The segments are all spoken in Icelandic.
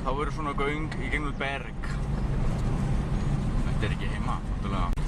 þá verður svona göng í gegnum berg. Þetta er ekki heima, náttúrulega.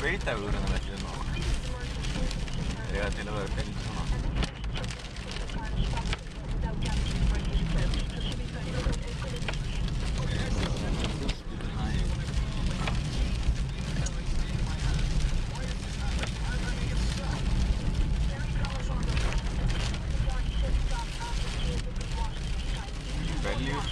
Sveitavegur en það ekki nóg. Eiga til að vera beint svona. Beljur.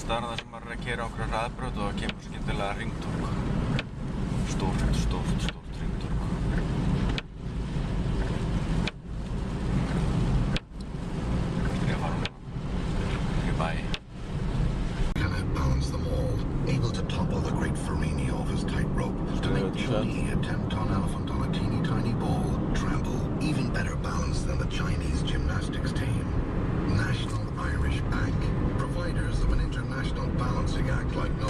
staðar þar sem maður er að keyra á einhverja hraðbraut og það kemur skyndilega hringtorg. Stórt hringtorg. Ég að fara núna í bæ. Can outbalance them all, able to topple the great Farini off his tightrope, to make Johnny, a 10-ton elephant on a teeny tiny ball, tremble, even better balanced than the Chinese gymnastics team. National Irish Bank, providers of an international balancing act like no